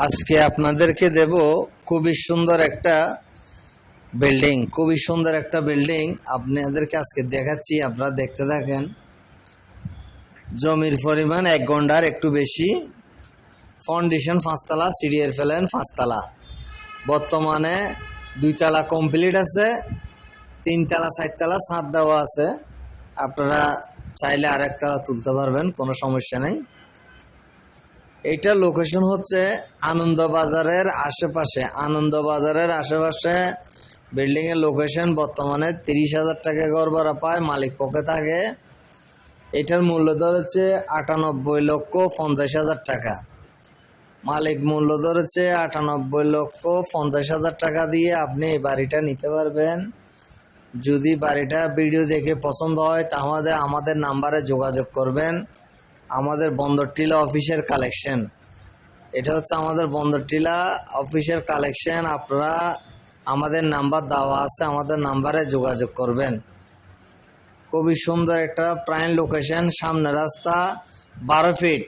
আজকে আপনাদেরকে দেব খুবই সুন্দর একটা বিল্ডিং আপনাদেরকে আজকে দেখাচ্ছি। আপনারা দেখতে থাকেন। জমির পরিমাণ 1 ঘন্টার একটু বেশি, ফাউন্ডেশন 5 তলা, সিডিএর ফেলেন 5 তলা। বর্তমানে 2 তলা কমপ্লিট আছে, 3 তলা 4 তলা ছাদ দেওয়া আছে। আপনারা চাইলে আরেক তলা তুলতে পারবেন, কোনো সমস্যা নেই। এইটা লোকেশন হচ্ছে আনন্দবাজারের আশেপাশে। বিল্ডিং এর লোকেশন। বর্তমানে 30,000 টাকা ঘর ভাড়া পায়, মালিক পক্ষে থাকে। এটার মূল্য ধরেছে 98,50,000 টাকা। মালিক মূল্য ধরেছে 98,50,000 টাকা দিয়ে আপনি এই বাড়িটা নিতে পারবেন। যদি বাড়িটা ভিডিও দেখে পছন্দ হয় তাহলে আমাদের নাম্বারে যোগাযোগ করবেন। আমাদের বন্দরটিলা অফিসের কালেকশন, এটা হচ্ছে আমাদের বন্দরটিলা অফিসের কালেকশন। আপনারা আমাদের নাম্বার দেওয়া আছে, আমাদের নাম্বারে যোগাযোগ করবেন। খুবই সুন্দর একটা প্রাইম লোকেশন। সামনে রাস্তা 12 ফিট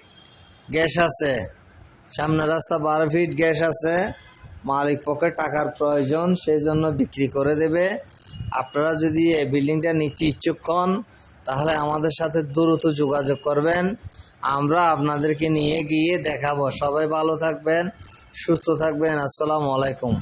গ্যাস আছে, মালিক পক্ষে টাকার প্রয়োজন, সেই জন্য বিক্রি করে দেবে। আপনারা যদি এই বিল্ডিংটা নিতে ইচ্ছুক হন তাহলে আমাদের সাথে দ্রুত যোগাযোগ করবেন, আমরা আপনাদেরকে নিয়ে গিয়ে দেখাবো। সবাই ভালো থাকবেন, সুস্থ থাকবেন। আসসালামু আলাইকুম।